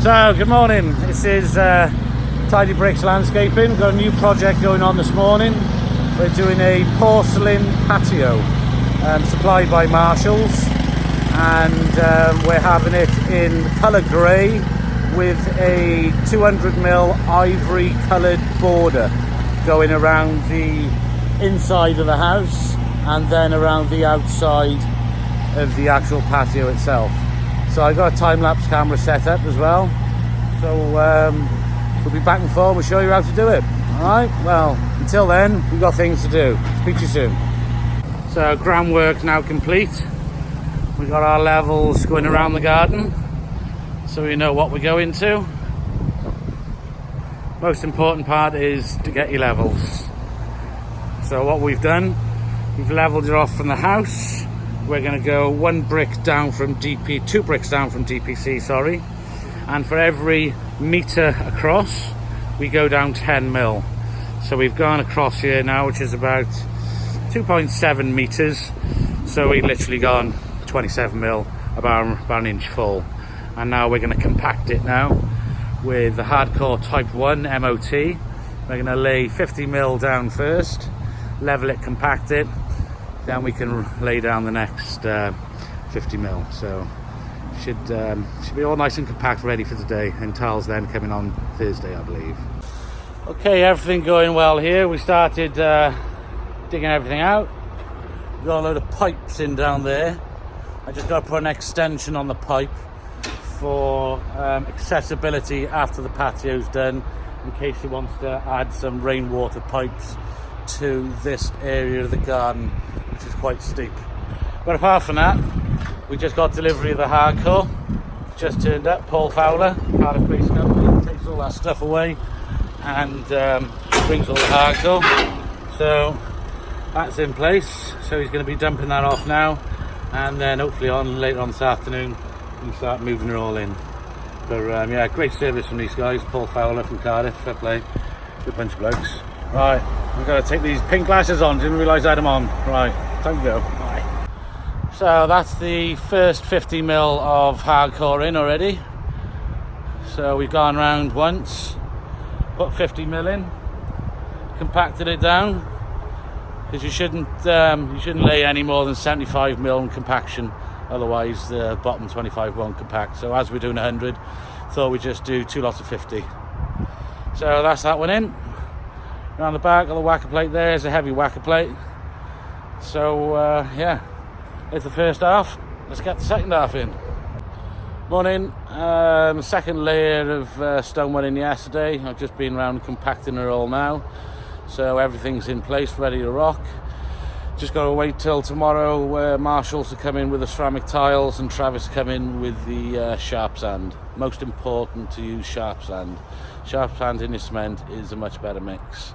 So, good morning. This is Tidy Bricks Landscaping. We've got a new project going on this morning. We're doing a porcelain patio supplied by Marshalls, and we're having it in colour grey with a 200mm ivory coloured border going around the inside of the house and then around the outside of the actual patio itself. So I got a time-lapse camera set up as well. So we'll be back and forth. We'll show you how to do it. Alright, well, until then, we've got things to do. Speak to you soon. So groundwork's now complete. We've got our levels going around the garden, so we know what we're going to. Most important part is to get your levels. So what we've done, we've leveled it off from the house. We're going to go two bricks down from DPC, sorry. And for every metre across, we go down 10mm. So we've gone across here now, which is about 2.7 metres. So we've literally gone 27mm, about an inch full. And now we're going to compact it now with the hardcore type 1 MOT. We're going to lay 50mm down first, level it, compact it, then we can lay down the next 50mm. So should be all nice and compact, ready for today, and tiles then coming on Thursday, I believe. Okay, everything going well here. We started digging everything out. We've got a load of pipes in down there. I just got to put an extension on the pipe for accessibility after the patio's done, in case he wants to add some rainwater pipes to this area of the garden, which is quite steep. But apart from that, we just got delivery of the hardcore. Just turned up. Paul Fowler, Cardiff based company, takes all that stuff away and brings all the hardcore. So that's in place. So he's going to be dumping that off now, and then hopefully later on this afternoon we can start moving it all in. But yeah, great service from these guys. Paul Fowler from Cardiff, fair play, good bunch of blokes. Right, we've got to take these pink glasses on. Didn't realise I had them on. Right, time to go. Bye. So that's the first 50mm of hardcore in already. So we've gone round once, put 50mm in, compacted it down, because you shouldn't lay any more than 75mm in compaction, otherwise the bottom 25 won't compact. So as we're doing 100, thought we'd just do 2 lots of 50. So that's that one in. Around the back of the whacker plate there is a heavy whacker plate. So yeah, it's the first half. Let's get the second half in. Morning. Second layer of stone went in yesterday. I've just been around compacting it all now, so everything's in place, ready to rock. Just got to wait till tomorrow where Marshalls to come in with the ceramic tiles and Travis come in with the sharp sand. Most important to use sharp sand. Sharp sand in your cement is a much better mix.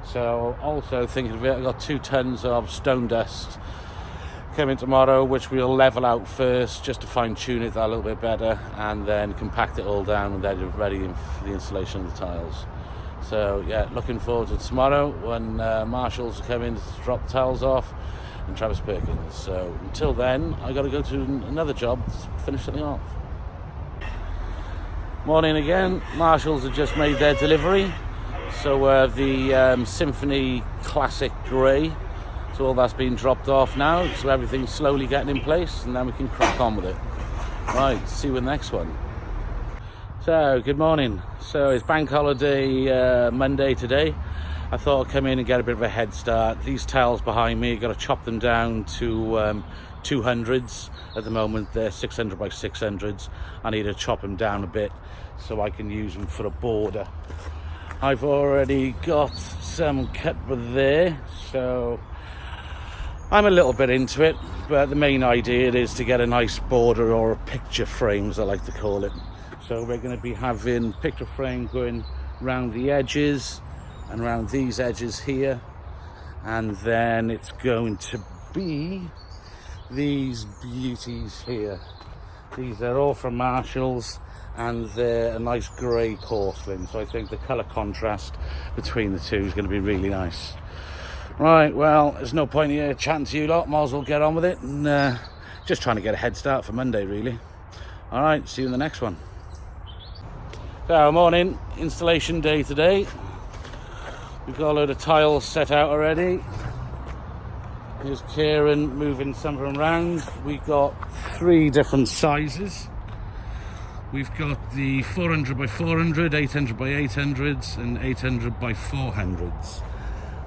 So also thinking of it, I've got 2 tons of stone dust coming tomorrow, which we'll level out first just to fine tune it a little bit better, and then compact it all down and then ready for the installation of the tiles. So yeah, looking forward to tomorrow when Marshalls come in to drop the tiles off, and Travis Perkins. So until then, I got to go to another job to finish something off. Morning again. Marshalls have just made their delivery. So the Symphony Classic Grey. So all that's been dropped off now. So everything's slowly getting in place, and then we can crack on with it. Right, see you in the next one. So, good morning. So it's bank holiday Monday today. I thought I'd come in and get a bit of a head start. These tiles behind me, I've got to chop them down to 200s. At the moment, they're 600 by 600s. I need to chop them down a bit so I can use them for a border. I've already got some cut with there, so I'm a little bit into it, but the main idea is to get a nice border, or a picture frame as I like to call it. So we're going to be having picture frame going around the edges and around these edges here, and then it's going to be these beauties here. These are all from Marshalls, and they're a nice grey porcelain, so I think the colour contrast between the two is going to be really nice. Right, well, there's no point here chatting to you lot. Might as well get on with it, and just trying to get a head start for Monday, really. All right, see you in the next one. So morning, installation day today. We've got a load of tiles set out already. Here's Kieran moving some of them around. We've got 3 different sizes. We've got the 400 by 400, 800 by 800s and 800 by 400s.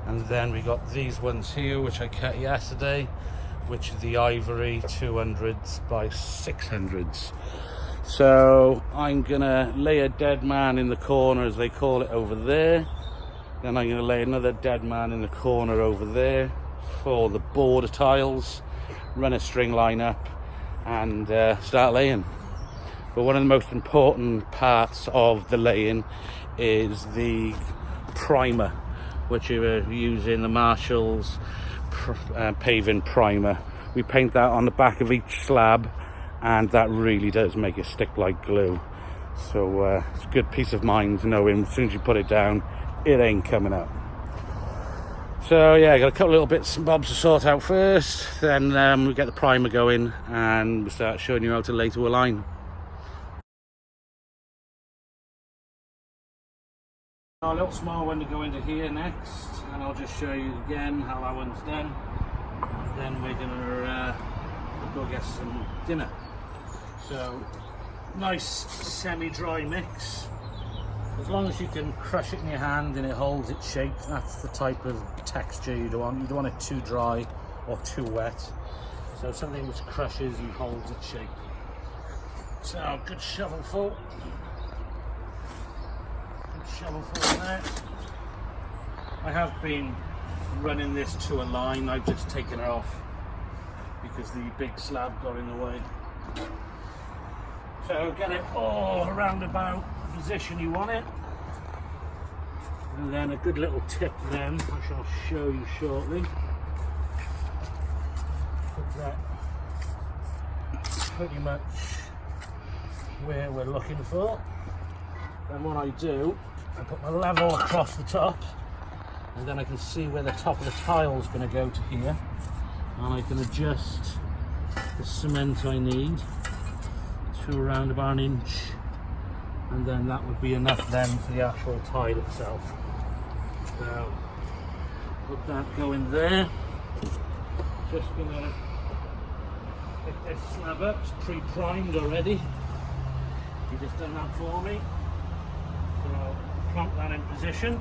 And then we got these ones here, which I cut yesterday, which are the ivory 200s by 600s. So I'm gonna lay a dead man in the corner, as they call it, over there. Then I'm gonna lay another dead man in the corner over there for the border tiles, run a string line up and start laying. But one of the most important parts of the laying is the primer, which we're using the Marshall's paving primer. We paint that on the back of each slab, and that really does make it stick like glue. So it's a good peace of mind knowing as soon as you put it down, it ain't coming up. So yeah, I got a couple little bits and bobs to sort out first, then we get the primer going and we start showing you how to lay to a line. Our little small one to go into here next, and I'll just show you again how that one's done. Then we're gonna go get some dinner. So nice semi-dry mix. As long as you can crush it in your hand and it holds its shape, that's the type of texture you don't want. You don't want it too dry or too wet. So something which crushes and holds its shape. So good shovelful. Shovelful in there. I have been running this to a line. I've just taken it off because the big slab got in the way. So get it all around about the position you want it. And then a good little tip then, which I'll show you shortly. Put that pretty much where we're looking for. Then what I do, I put my level across the top, and then I can see where the top of the tile is going to go to here, and I can adjust the cement I need to around about 1 inch, and then that would be enough then for the actual tile itself. So put that going there. Just going to pick this slab up. It's pre-primed already. You just done that for me. So I'll plonk that in position.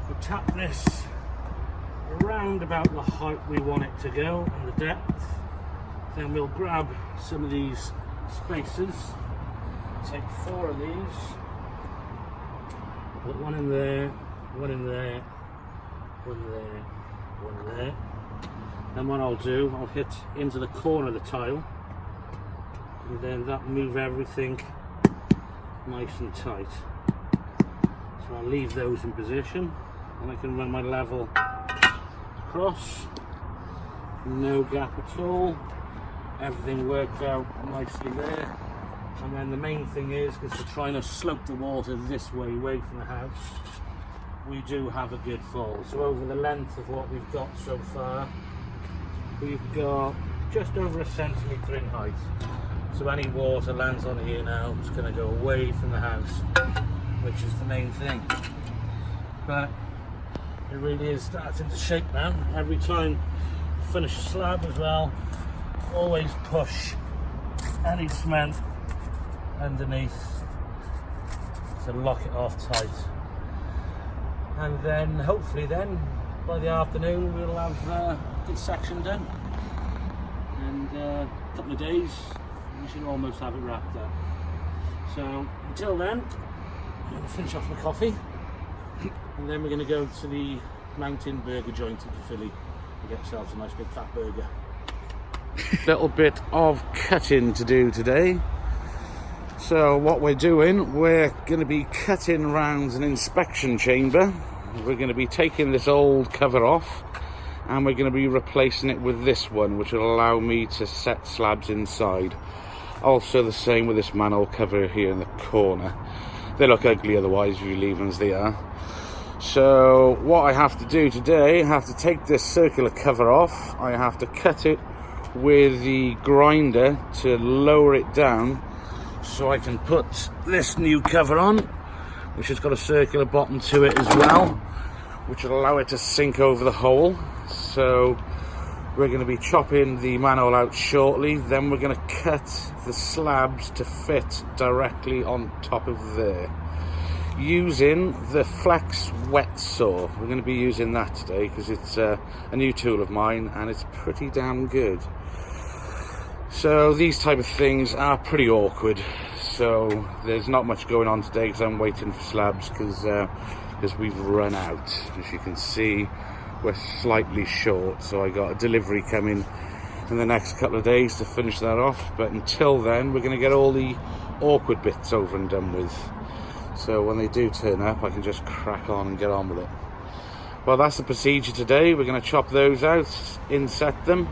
We'll tap this around about the height we want it to go and the depth. Then we'll grab some of these spacers, take 4 of these, put one in there, one in there, one there, one there. Then what I'll do, I'll hit into the corner of the tile, and then that move everything nice and tight. So I'll leave those in position, and I can run my level across, no gap at all. Everything worked out nicely there. And then the main thing is, because we're trying to slope the water this way away from the house, we do have a good fall. So over the length of what we've got so far, we've got just over 1 centimetre in height. So any water lands on here now, it's going to go away from the house, which is the main thing. But it really is starting to shake now. Every time you finish a slab as well, always push any cement underneath to lock it off tight. And then hopefully then by the afternoon we'll have a good section done. And a couple of days we should almost have it wrapped up. So until then, I'm going to finish off my coffee, and then we're going to go to the mountain burger joint in Philly and get ourselves a nice big fat burger. Little bit of cutting to do today. So what we're doing, we're going to be cutting around an inspection chamber. We're going to be taking this old cover off, and we're going to be replacing it with this one, which will allow me to set slabs inside. Also the same with this manhole cover here in the corner. They look ugly otherwise if you leave them as they are. So what I have to do today, I have to take this circular cover off. I have to cut it with the grinder to lower it down so I can put this new cover on, which has got a circular bottom to it as well, which will allow it to sink over the hole. So we're going to be chopping the manhole out shortly, then we're going to cut the slabs to fit directly on top of there using the flex wet saw. We're going to be using that today because it's a new tool of mine and it's pretty damn good. So these type of things are pretty awkward, so there's not much going on today because I'm waiting for slabs because we've run out. As you can see, we're slightly short, so I got a delivery coming in the next couple of days to finish that off, but until then we're going to get all the awkward bits over and done with, so when they do turn up I can just crack on and get on with it. Well, that's the procedure today. We're going to chop those out, inset them,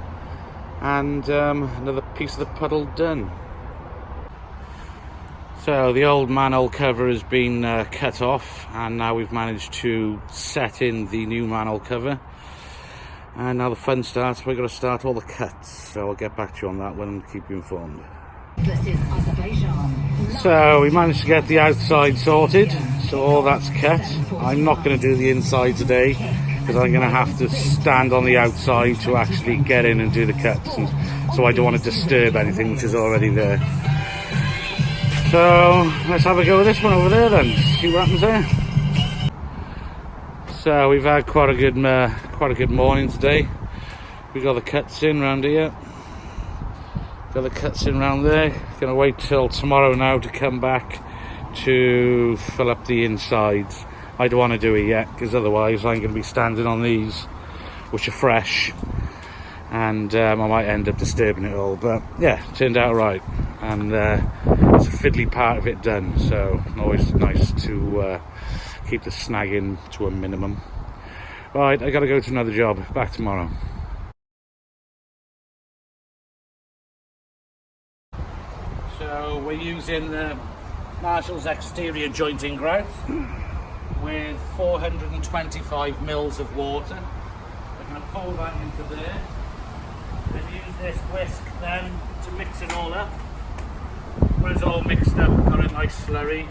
and another piece of the puddle done. So the old manhole cover has been cut off, and now we've managed to set in the new manhole cover, and now the fun starts. We're going to start all the cuts, so I'll get back to you on that one and keep you informed. So we managed to get the outside sorted, so all that's cut. I'm not going to do the inside today because I'm going to have to stand on the outside to actually get in and do the cuts, and so I don't want to disturb anything which is already there. So let's have a go with this one over there then, see what happens there. So we've had quite a good morning today. We got the cuts in round here, got the cuts in round there. Gonna wait till tomorrow now to come back to fill up the insides. I don't want to do it yet because otherwise I'm going to be standing on these, which are fresh, and I might end up disturbing it all. But yeah, it turned out right, and it's a fiddly part of it done, so always nice to keep the snagging to a minimum. Right, I gotta go to another job. Back tomorrow. So we're using the Marshall's exterior jointing grout with 425 mils of water. We're going to pour that into there, then use this whisk then to mix it all up. When it's all mixed up, got a nice slurry,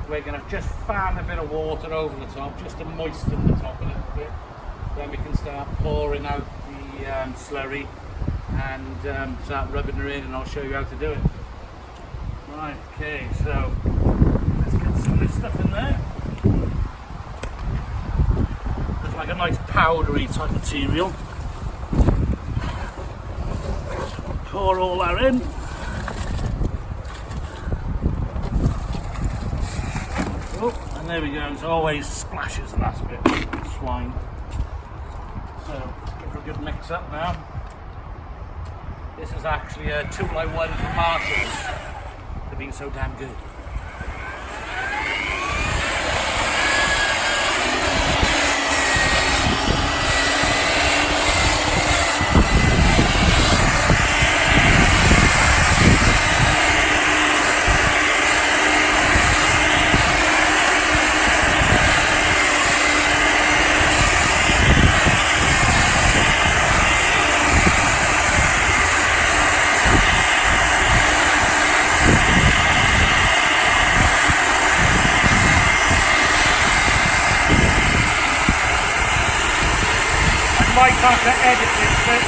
we're going to just fan a bit of water over the top just to moisten the top a little bit. Then we can start pouring out the slurry and start rubbing her in, and I'll show you how to do it. Right, okay, so let's get some of this stuff in there. Looks like a nice powdery type material. Pour all that in. Oh, and there we go. There's always splashes the last bit. Swine. So give her a good mix up now. This is actually a tool I won from Marshall's. They've been so damn good. Might have to edit this bit.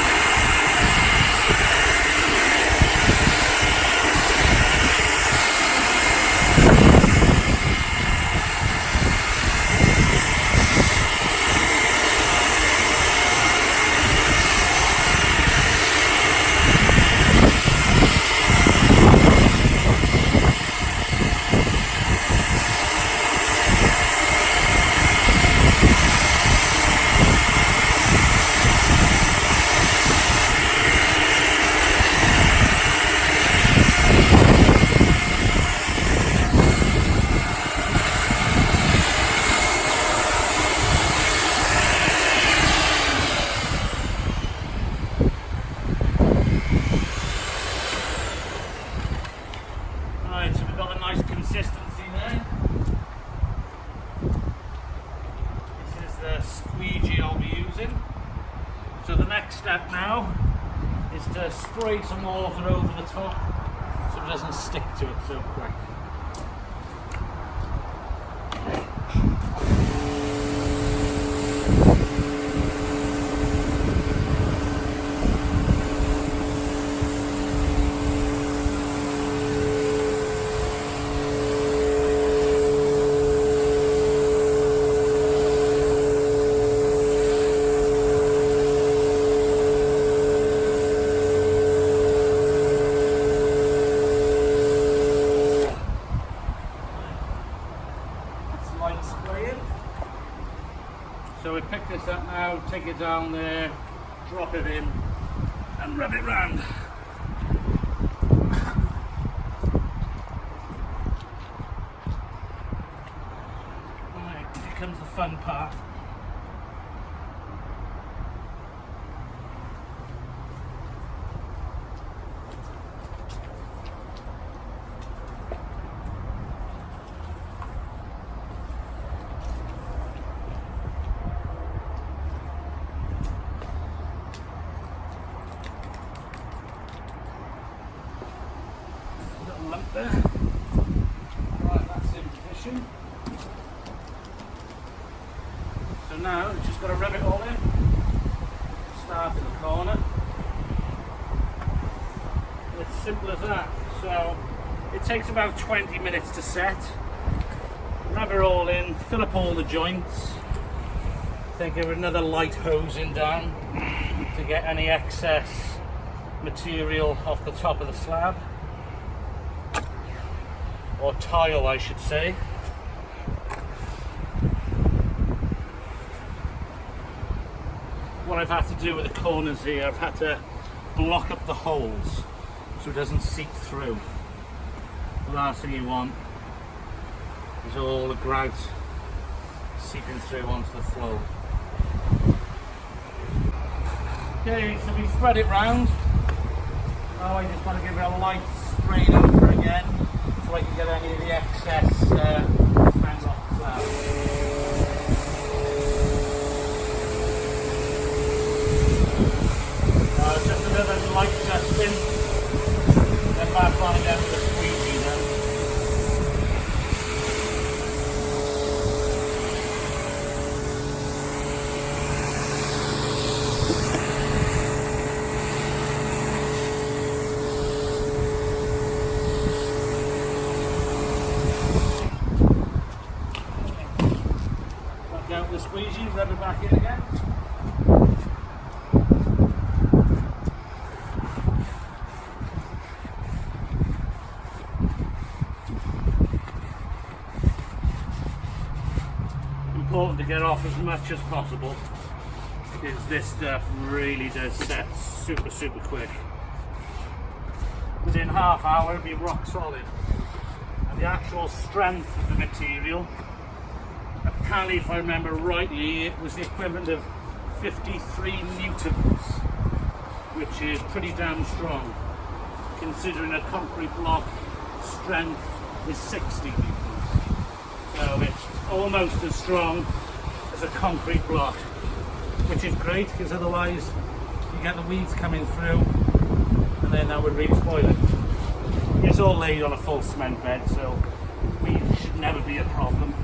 So the next step now is to spray some water over the top to it doesn't stick to it so quick. So we pick this up now, take it down there, drop it in and rub it round. Right, here comes the fun part. Lump there. Right, that's in position. So now we've just got to rub it all in. Start in the corner. It's simple as that. So it takes about 20 minutes to set. Rub it all in, fill up all the joints. Then give it another light hosing down to get any excess material off the top of the slab. Or tile, I should say. What I've had to do with the corners here, I've had to block up the holes so it doesn't seep through. The last thing you want is all the grout seeping through onto the floor. Okay, so we spread it round. Now I just want to give it a light sprayed over again, so I can get any of the excess cement off the slab. Just a little light dusting, then back on again with a squeegee then. Out the squeegee, rub it back in again. Important to get off as much as possible because this stuff really does set super quick. Within half hour it'll be rock solid. And the actual strength of the material, apparently, if I remember rightly, it was the equivalent of 53 newtons, which is pretty damn strong, considering a concrete block strength is 60 newtons. So it's almost as strong as a concrete block, which is great, because otherwise you get the weeds coming through, and then that would really spoil it. It's all laid on a full cement bed, so weeds should never be a problem.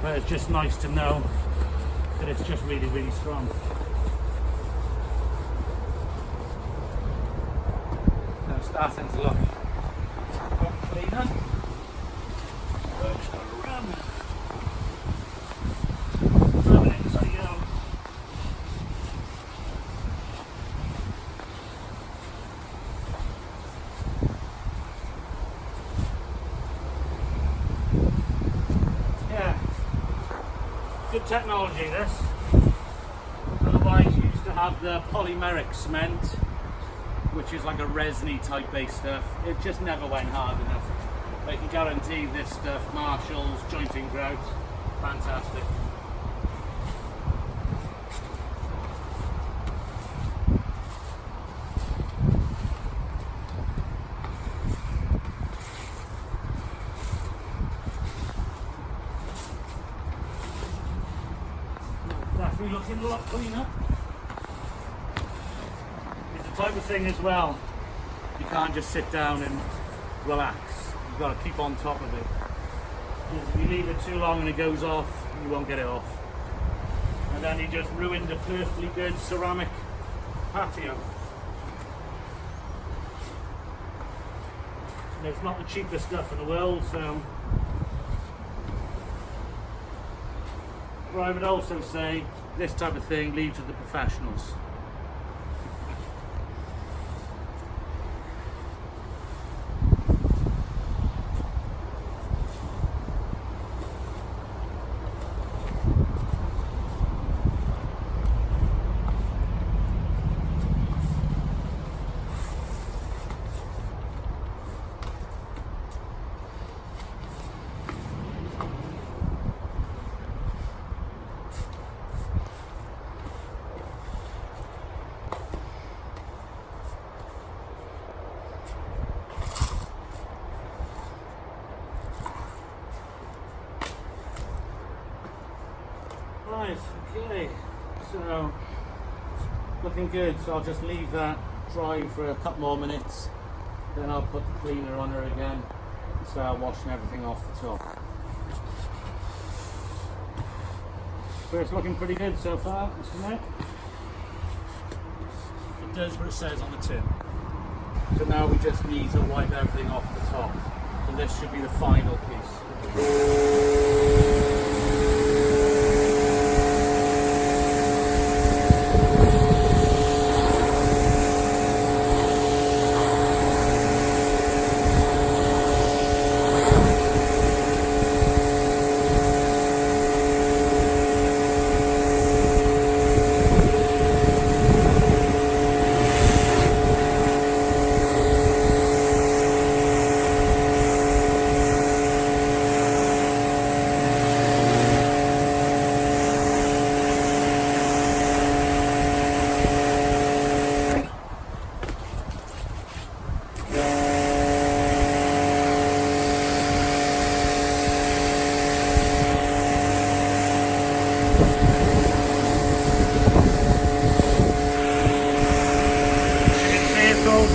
But it's just nice to know that it's just really strong. Now it's starting to look cleaner. So I'm just going to rub it as I go. Good technology, this. Otherwise you used to have the polymeric cement, which is like a resiny type base stuff. It just never went hard enough. I can guarantee this stuff, Marshall's, jointing grout, fantastic. Definitely looking a lot cleaner. It's the type of thing as well, You can't just sit down and relax. You've got to keep on top of it. If you leave it too long and it goes off, you won't get it off. And then you just ruined a perfectly good ceramic patio. And it's not the cheapest stuff in the world, so. But I would also say this type of thing leaves with the professionals. Right, okay, so looking good, so I'll just leave that drying for a couple more minutes, then I'll put the cleaner on her again and start washing everything off the top. So it's looking pretty good so far, isn't it? It does what it says on the tin. So now we just need to wipe everything off the top, and this should be the final piece.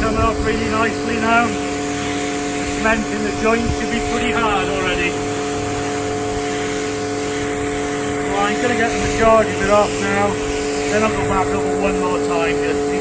Coming off really nicely now. The cement in the joint should be pretty hard already. So I'm going to get the majority of it off now, then I'll go back over one more time just to see